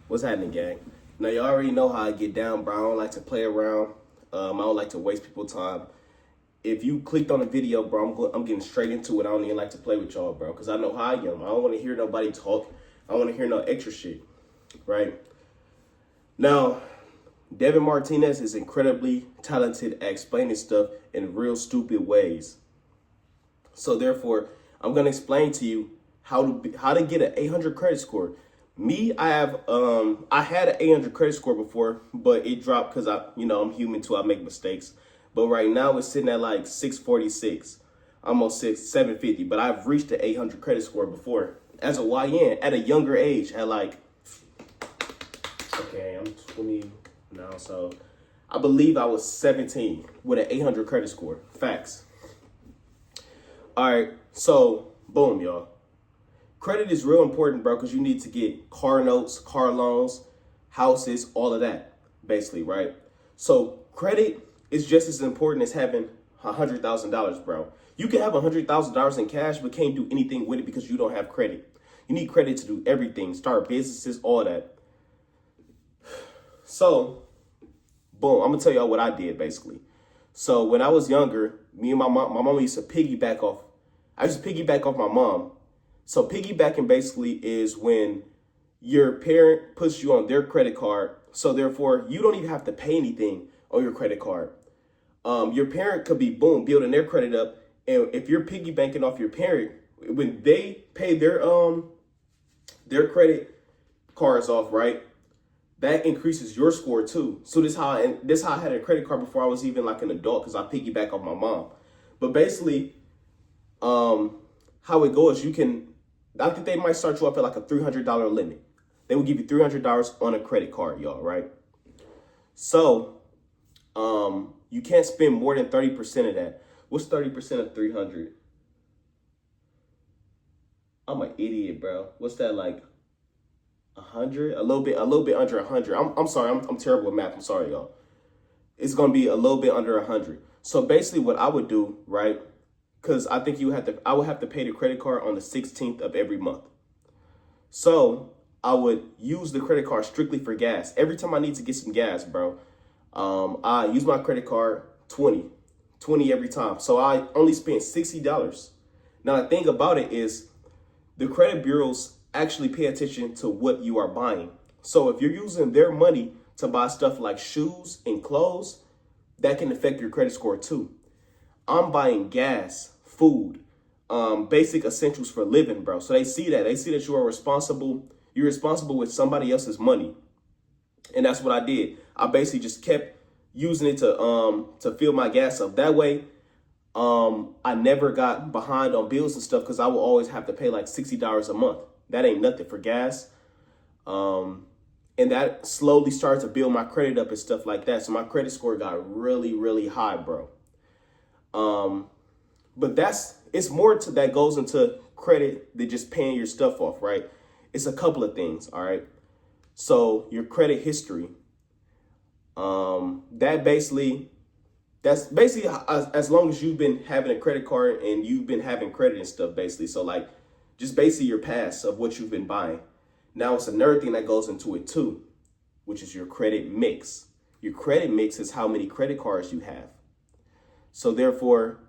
What's happening, gang? Now, you already know how I get down, bro. I don't like to play around. I don't like to waste people's time. If you clicked on the video, bro, I'm getting straight into it. I don't even like to play with y'all, bro, because I know how I am. I don't want to hear nobody talk. I don't want to hear no extra shit, right? Now, Devin Martinez is incredibly talented at explaining stuff in real stupid ways. So therefore, I'm gonna explain to you how to get an 800 credit score. Me, I had an 800 credit score before, but it dropped because I'm human too. I make mistakes. But right now it's sitting at like 646, almost 750. But I've reached the 800 credit score before as a YN at a younger age, at like, okay, I'm 20 now, so I believe I was 17 with an 800 credit score. Facts. All right, so boom, y'all. Credit is real important, bro, because you need to get car notes, car loans, houses, all of that, basically, right? So credit is just as important as having $100,000, bro. You can have $100,000 in cash, but can't do anything with it because you don't have credit. You need credit to do everything, start businesses, all that. So, boom, I'm gonna tell y'all what I did, basically. So when I was younger, me and my mom used to piggyback off. I used to piggyback off my mom. So piggybacking basically is when your parent puts you on their credit card. So therefore, you don't even have to pay anything on your credit card. Your parent could be, boom, building their credit up. And if you're piggybanking off your parent, when they pay their credit cards off, right? That increases your score too. So this how I had a credit card before I was even like an adult, because I piggyback off my mom. But basically, how it goes, I think they might start you off at like a $300 limit. They will give you $300 on a credit card, y'all, right? So, you can't spend more than 30% of that. What's 30% of 300? I'm an idiot, bro. What's that, like 100? A little bit under 100. I'm sorry. I'm terrible with math. I'm sorry, y'all. It's gonna be a little bit under 100. So basically, what I would do, right? Because I think I would have to pay the credit card on the 16th of every month. So I would use the credit card strictly for gas. Every time I need to get some gas, bro, I use my credit card 20 every time. So I only spent $60. Now the thing about it is the credit bureaus actually pay attention to what you are buying. So if you're using their money to buy stuff like shoes and clothes, that can affect your credit score too. I'm buying gas, food, basic essentials for living, bro. So they see that. They see that you are responsible. You're responsible with somebody else's money. And that's what I did. I basically just kept using it to fill my gas up. That way, I never got behind on bills and stuff, because I will always have to pay like $60 a month. That ain't nothing for gas. And that slowly started to build my credit up and stuff like that. So my credit score got really, really high, bro. But it's more to that goes into credit than just paying your stuff off, right? It's a couple of things, all right? So your credit history, that's basically as long as you've been having a credit card and you've been having credit and stuff, basically. So like just basically your past of what you've been buying. Now it's another thing that goes into it too, which is your credit mix. Your credit mix is how many credit cards you have. So therefore,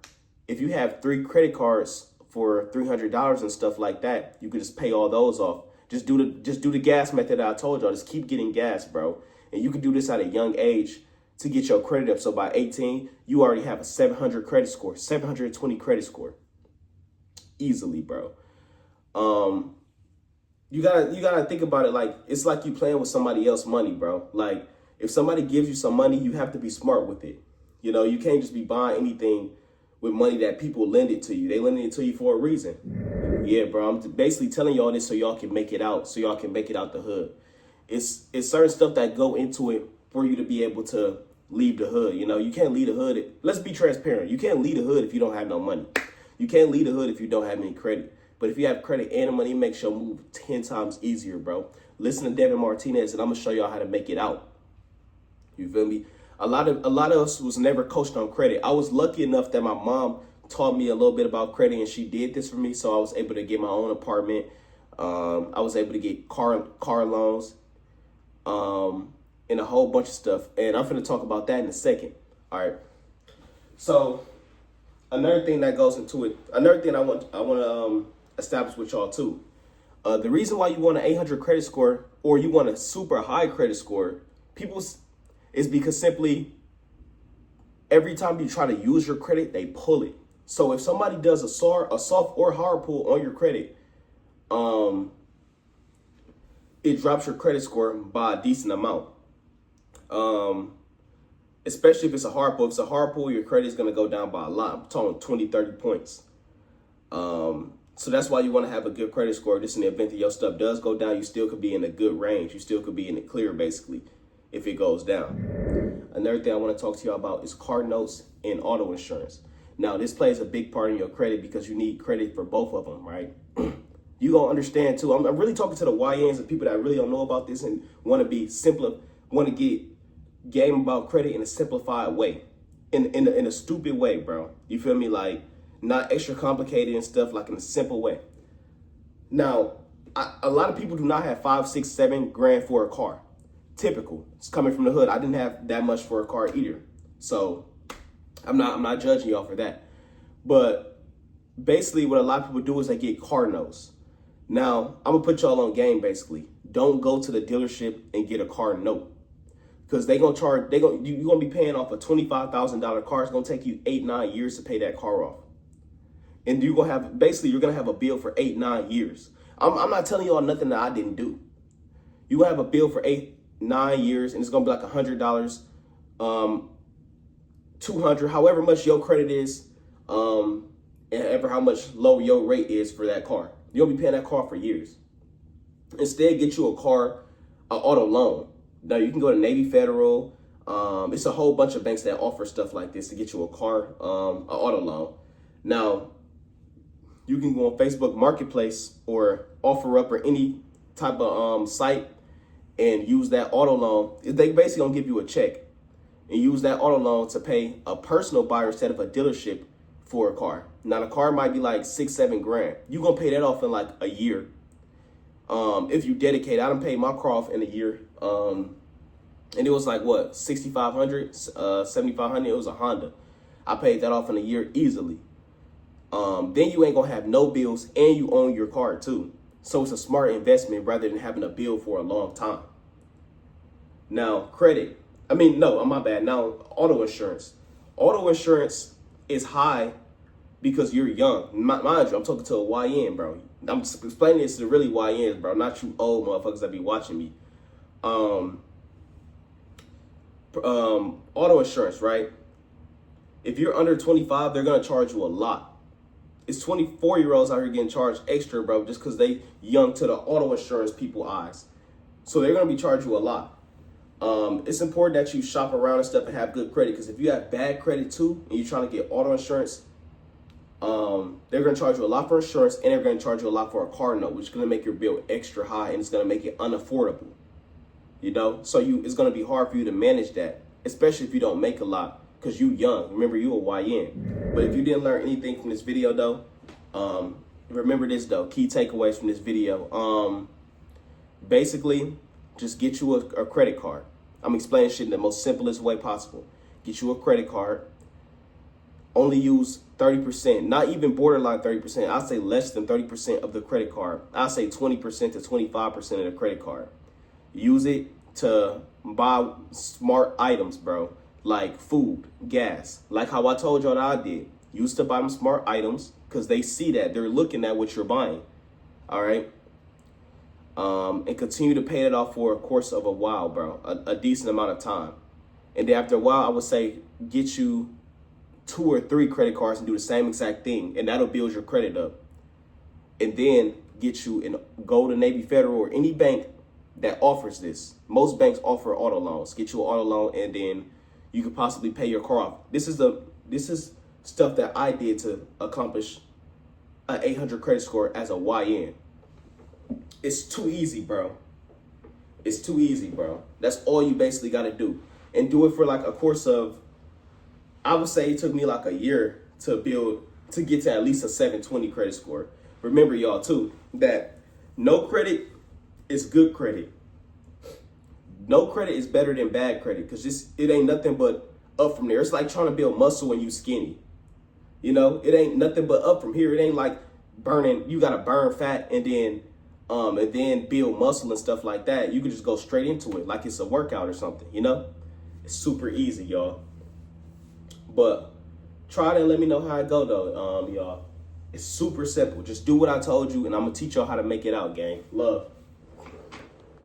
if you have 3 credit cards for $300 and stuff like that, you could just pay all those off. Just do the gas method that I told y'all. Just keep getting gas, bro. And you can do this at a young age to get your credit up. So by 18, you already have a 700 credit score, 720 credit score. Easily, bro. You gotta think about it like it's like you playing with somebody else's money, bro. Like if somebody gives you some money, you have to be smart with it. You know, you can't just be buying anything with money that people lend it to you. They lend it to you for a reason. Yeah, bro. I'm basically telling y'all this so y'all can make it out. So y'all can make it out the hood. It's certain stuff that go into it for you to be able to leave the hood. You know, you can't leave the hood. Let's be transparent. You can't leave the hood if you don't have no money. You can't leave the hood if you don't have any credit. But if you have credit and money, it makes your move 10 times easier, bro. Listen to Devin Martinez, and I'm gonna show y'all how to make it out. You feel me? A lot of us was never coached on credit. I was lucky enough that my mom taught me a little bit about credit, and she did this for me, so I was able to get my own apartment. I was able to get car loans. and a whole bunch of stuff. And I'm going to talk about that in a second. All right. So another thing that goes into it, another thing I want to establish with y'all too. The reason why you want an 800 credit score or you want a super high credit score, is because simply every time you try to use your credit, they pull it. So if somebody does a soft or hard pull on your credit, it drops your credit score by a decent amount. Especially if it's a hard pull. If it's a hard pull, your credit is going to go down by a lot. I'm talking 20, 30 points. So that's why you want to have a good credit score. Just in the event that your stuff does go down, you still could be in a good range. You still could be in the clear, basically, if it goes down. Another thing I want to talk to you about is car notes and auto insurance. Now, this plays a big part in your credit because you need credit for both of them, right? You gonna understand too. I'm really talking to the YNs and people that really don't know about this and want to be want to get game about credit in a simplified way, in a stupid way, bro. You feel me? Like not extra complicated and stuff, like in a simple way. Now, a lot of people do not have 5, 6, 7 grand for a car. Typical. It's coming from the hood. I didn't have that much for a car either, so I'm not judging y'all for that. But basically, what a lot of people do is they get car notes. Now, I'm gonna put y'all on game. Basically, don't go to the dealership and get a car note because you're gonna be paying off a $25,000 car. It's gonna take you 8, 9 years to pay that car off, and you're gonna have a bill for 8, 9 years. I'm not telling y'all nothing that I didn't do. You gonna have a bill for 8, 9 years, and it's gonna be like $100, $200, however much your credit is, and ever how much low your rate is for that car. You'll be paying that car for years. Instead, get you an auto loan. Now you can go to Navy Federal. It's a whole bunch of banks that offer stuff like this to get you an auto loan. Now you can go on Facebook Marketplace or OfferUp or any type of site and use that auto loan. They basically gonna give you a check and use that auto loan to pay a personal buyer instead of a dealership for a car. Now the car might be like 6, 7 grand. You gonna pay that off in like a year. If you dedicate, I done paid my car off in a year. And it was like what, 6,500, 7,500. It was a Honda. I paid that off in a year easily. Then you ain't gonna have no bills and you own your car too. So it's a smart investment rather than having a bill for a long time. Now my bad. Now auto insurance. Auto insurance is high because you're young. Mind you, I'm talking to a YN, bro. I'm explaining this to really YNs, bro, not you old motherfuckers that be watching me. Auto insurance, right? If you're under 25, they're gonna charge you a lot. It's 24-year-olds out here getting charged extra, bro, just because they young to the auto insurance people eyes. So they're gonna be charging you a lot. It's important that you shop around and stuff and have good credit, because if you have bad credit too and you're trying to get auto insurance, they're going to charge you a lot for insurance and they're going to charge you a lot for a car note, which is going to make your bill extra high and it's going to make it unaffordable. So it's going to be hard for you to manage that, especially if you don't make a lot because you young. Remember, you a YN. But if you didn't learn anything from this video though, remember this though, key takeaways from this video. Basically, just get you a credit card. I'm explaining shit in the most simplest way possible. Get you a credit card. Only use 30%, not even borderline 30%. I'll say less than 30% of the credit card. I'll say 20% to 25% of the credit card. Use it to buy smart items, bro, like food, gas. Like how I told y'all that I did. Use to buy them smart items because they see that. They're looking at what you're buying. All right? And continue to pay it off for a course of a while, bro, a decent amount of time. And then after a while, I would say get you 2 or 3 credit cards and do the same exact thing, and that'll build your credit up. And then go to Navy Federal or any bank that offers this. Most banks offer auto loans. Get you an auto loan, and then you could possibly pay your car off. This is stuff that I did to accomplish an 800 credit score as a YN. It's too easy, bro. It's too easy, bro. That's all you basically got to do. And do it for like a course of, I would say it took me like a year to get to at least a 720 credit score. Remember, y'all, too, that no credit is good credit. No credit is better than bad credit because it ain't nothing but up from there. It's like trying to build muscle when you skinny. You know, it ain't nothing but up from here. It ain't like burning. You gotta burn fat and then build muscle and stuff like that. You can just go straight into it like it's a workout or something. You know, it's super easy, y'all. But try it and let me know how it go though, y'all. It's super simple. Just do what I told you, and I'm gonna teach y'all how to make it out, gang. Love.